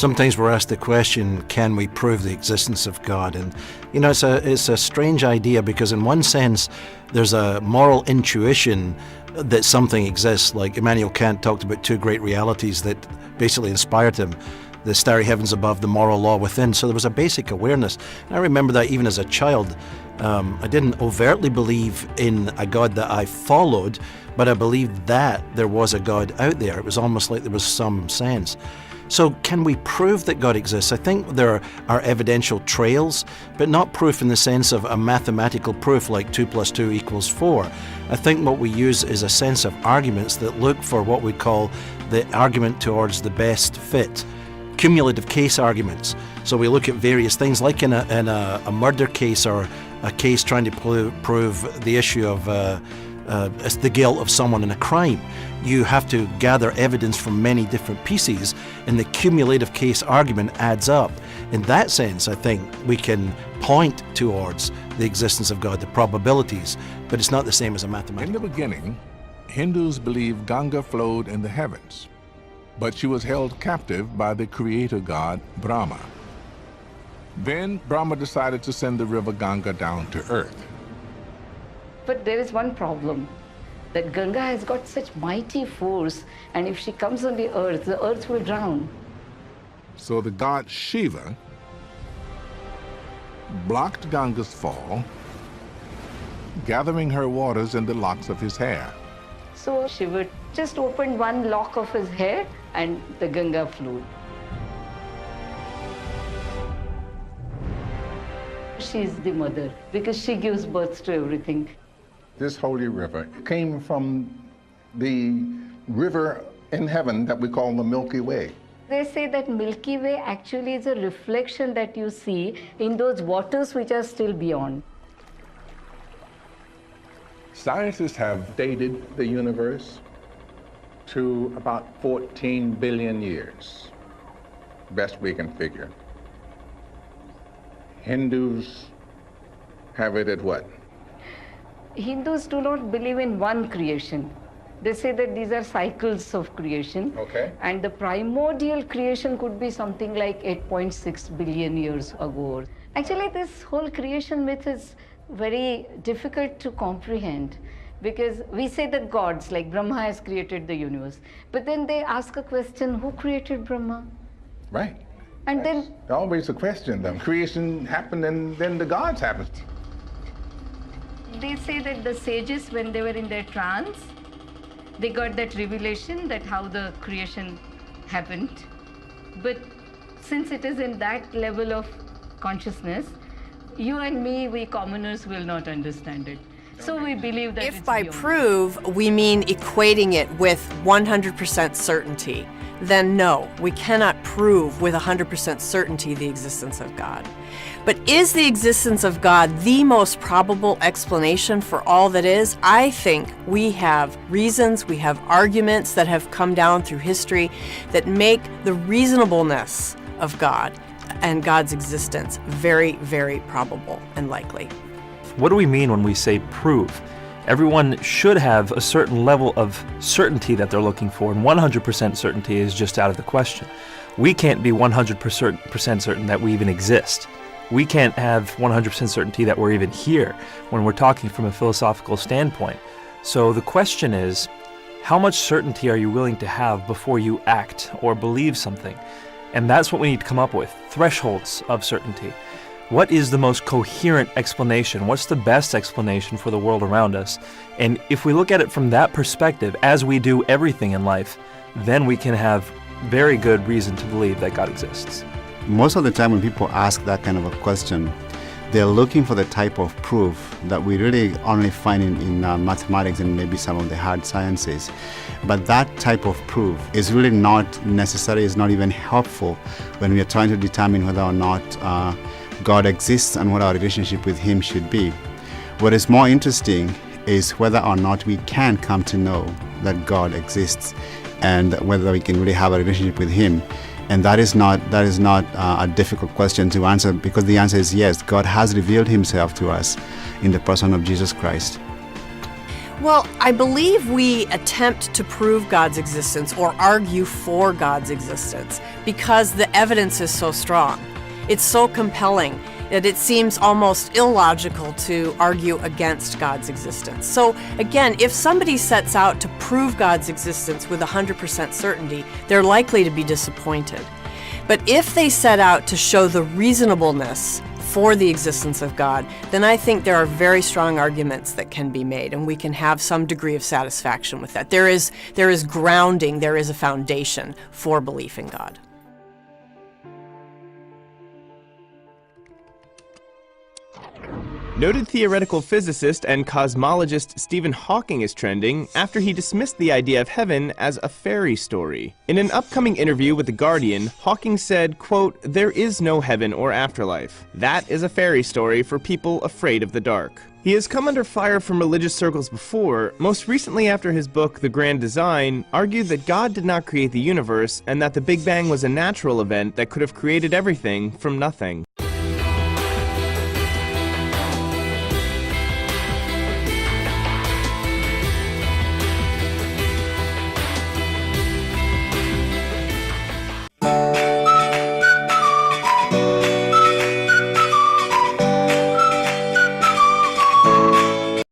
Sometimes we're asked the question, can we prove the existence of God? And, it's a strange idea, because in one sense, there's a moral intuition that something exists. Like Immanuel Kant talked about two great realities that basically inspired him: the starry heavens above, the moral law within. So there was a basic awareness. And I remember that even as a child, I didn't overtly believe in a God that I followed, but I believed that there was a God out there. It was almost like there was some sense. So can we prove that God exists? I think there are evidential trails, but not proof in the sense of a mathematical proof like 2 + 2 = 4. I think what we use is a sense of arguments that look for what we call the argument towards the best fit. Cumulative case arguments. So we look at various things, like in a murder case, or a case trying to prove the issue of the guilt of someone in a crime. You have to gather evidence from many different pieces, and the cumulative case argument adds up. In that sense, I think we can point towards the existence of God, the probabilities, but it's not the same as a mathematical. In the beginning, Hindus believed Ganga flowed in the heavens, but she was held captive by the creator god Brahma. Then Brahma decided to send the river Ganga down to earth. But there is one problem, that Ganga has got such mighty force, and if she comes on the earth will drown. So the god Shiva blocked Ganga's fall, gathering her waters in the locks of his hair. So Shiva just opened one lock of his hair, and the Ganga flowed. She's the mother, because she gives birth to everything. This holy river came from the river in heaven that we call the Milky Way. They say that Milky Way actually is a reflection that you see in those waters which are still beyond. Scientists have dated the universe to about 14 billion years, best we can figure. Hindus have it at what? Hindus do not believe in one creation. They say that these are cycles of creation. Okay. And the primordial creation could be something like 8.6 billion years ago. Actually, this whole creation myth is very difficult to comprehend, because we say that gods like Brahma has created the universe, but then they ask a question, who created Brahma? Right. And That's then always a question. The creation happened and then the gods happened. they say that the sages, when they were in their trance, they got that revelation that how the creation happened. But since it is in that level of consciousness, you and me, we commoners, will not understand it. So we believe that If by prove we mean equating it with 100% certainty, then no, we cannot prove with 100% certainty the existence of God. But is the existence of God the most probable explanation for all that is? I think we have reasons, we have arguments that have come down through history that make the reasonableness of God and God's existence very, very probable and likely. What do we mean when we say prove? Everyone should have a certain level of certainty that they're looking for, and 100% certainty is just out of the question. We can't be 100% certain that we even exist. We can't have 100% certainty that we're even here when we're talking from a philosophical standpoint. So the question is, how much certainty are you willing to have before you act or believe something? And that's what we need to come up with, thresholds of certainty. What is the most coherent explanation? What's the best explanation for the world around us? And if we look at it from that perspective, as we do everything in life, then we can have very good reason to believe that God exists. Most of the time when people ask that kind of a question, they're looking for the type of proof that we really only find in mathematics and maybe some of the hard sciences. But that type of proof is really not necessary, is not even helpful when we are trying to determine whether or not God exists and what our relationship with Him should be. What is more interesting is whether or not we can come to know that God exists and whether we can really have a relationship with Him. And that is not a difficult question to answer, because the answer is yes, God has revealed Himself to us in the person of Jesus Christ. Well, I believe we attempt to prove God's existence or argue for God's existence because the evidence is so strong. It's so compelling that it seems almost illogical to argue against God's existence. So again, if somebody sets out to prove God's existence with 100% certainty, they're likely to be disappointed. But if they set out to show the reasonableness for the existence of God, then I think there are very strong arguments that can be made, and we can have some degree of satisfaction with that. There is grounding, there is a foundation for belief in God. Noted theoretical physicist and cosmologist Stephen Hawking is trending after he dismissed the idea of heaven as a fairy story. In an upcoming interview with The Guardian, Hawking said, quote, "There is no heaven or afterlife. That is a fairy story for people afraid of the dark." He has come under fire from religious circles before, most recently after his book, The Grand Design, argued that God did not create the universe and that the Big Bang was a natural event that could have created everything from nothing.